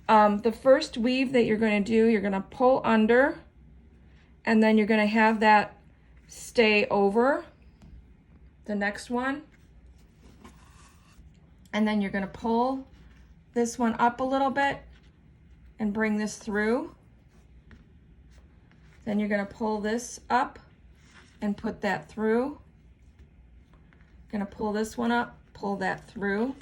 The first weave that you're going to do, you're going to pull under, and then you're going to have that stay over the next one. And then you're going to pull this one up a little bit and bring this through. Then you're going to pull this up and put that through. Going to pull this one up, pull that through.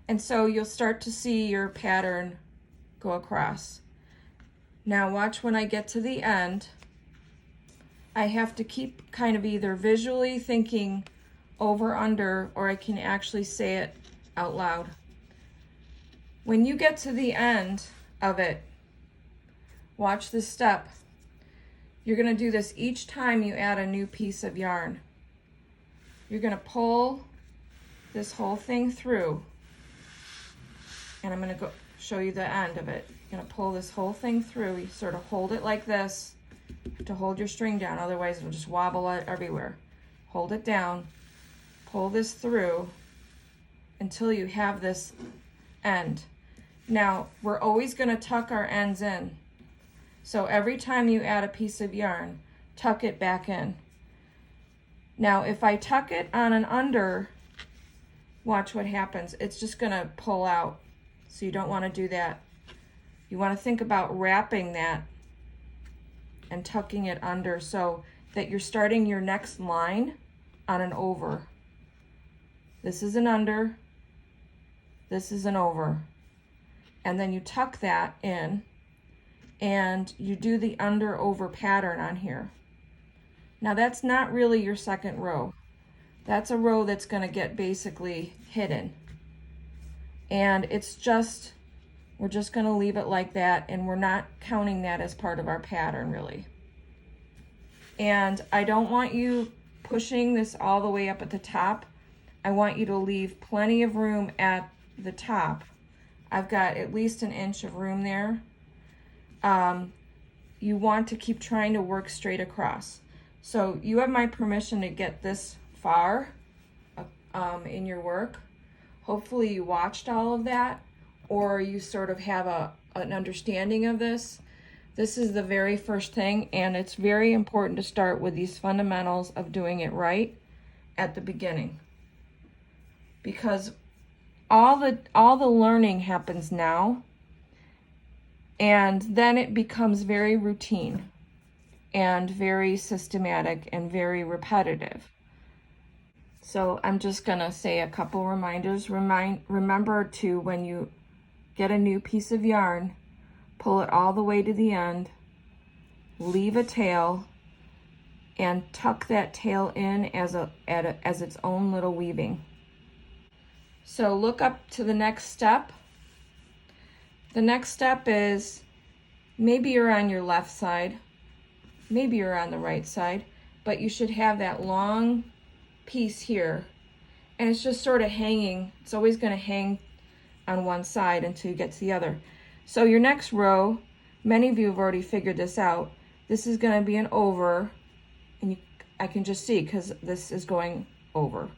And so you'll start to see your pattern go across. Now watch when I get to the end. I have to keep kind of either visually thinking over, under, or I can actually say it out loud. When you get to the end of it, watch this step. You're going to do this each time you add a new piece of yarn. You're going to pull this whole thing through, and I'm going to go show you the end of it. You're going to pull this whole thing through. You sort of hold it like this to hold your string down, otherwise it'll just wobble everywhere. Hold it down, pull this through until you have this end. Now, we're always going to tuck our ends in. So every time you add a piece of yarn, tuck it back in. Now, if I tuck it on an under, watch what happens. It's just going to pull out. So you don't want to do that. You want to think about wrapping that and tucking it under so that you're starting your next line on an over. This is an under, this is an over. And then you tuck that in and you do the under over pattern on here. Now that's not really your second row. That's a row that's going to get basically hidden. And it's just, we're just going to leave it like that, and we're not counting that as part of our pattern really. And I don't want you pushing this all the way up at the top. I want you to leave plenty of room at the top. I've got at least an inch of room there. You want to keep trying to work straight across. So you have my permission to get this far in your work. Hopefully you watched all of that, or you sort of have an understanding of this. This is the very first thing, and it's very important to start with these fundamentals of doing it right at the beginning, because all the learning happens now, and then it becomes very routine and very systematic and very repetitive. So I'm just gonna say a couple reminders. Remember to, when you get a new piece of yarn, pull it all the way to the end, leave a tail, and tuck that tail in as its own little weaving. So look up to the next step. The next step is, maybe you're on your left side, maybe you're on the right side, but you should have that long piece here, and it's just sort of hanging. It's always going to hang on one side until you get to the other. So your next row, many of you have already figured this out. This is going to be an over, and I can just see because this is going over.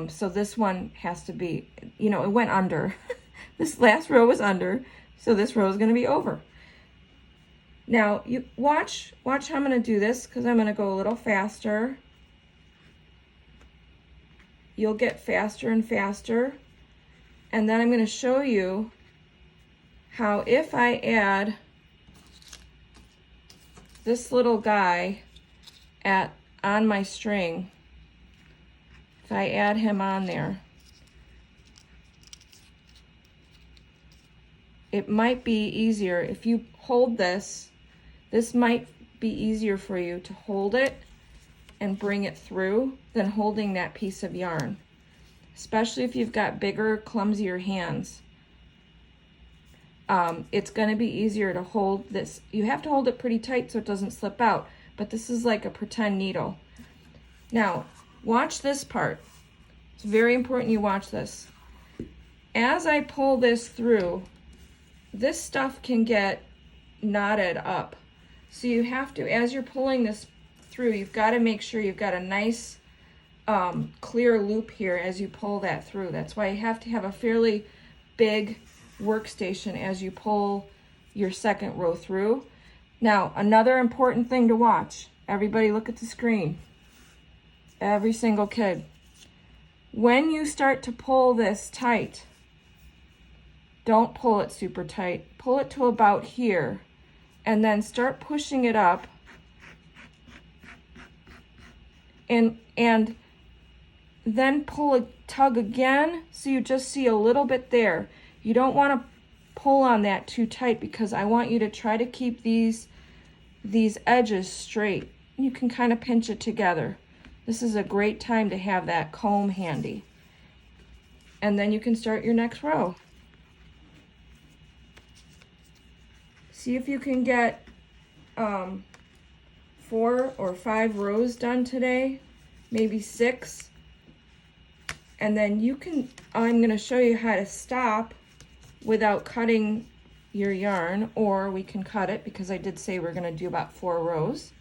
So this one has to be, it went under. This last row was under, so this row is going to be over. Now you watch how I'm going to do this, because I'm going to go a little faster. You'll get faster and faster, and then I'm going to show you how, if I add this little guy on my string, if I add him on there, it might be easier if you hold this. This might be easier for you to hold it and bring it through than holding that piece of yarn, especially if you've got bigger, clumsier hands. It's going to be easier to hold this. You have to hold it pretty tight so it doesn't slip out, but this is like a pretend needle. Now, watch this part. It's very important you watch this. As I pull this through, this stuff can get knotted up. So you have to, as you're pulling this through, you've got to make sure you've got a nice clear loop here as you pull that through. That's why you have to have a fairly big workstation as you pull your second row through. Now, another important thing to watch. Everybody look at the screen. Every single kid. When you start to pull this tight, don't pull it super tight. Pull it to about here and then start pushing it up and then tug again so you just see a little bit there. You don't want to pull on that too tight because I want you to try to keep these edges straight. You can kind of pinch it together. This is a great time to have that comb handy. And then you can start your next row. See if you can get 4 or 5 rows done today, maybe 6. And then I'm going to show you how to stop without cutting your yarn, or we can cut it because I did say we're going to do about 4 rows.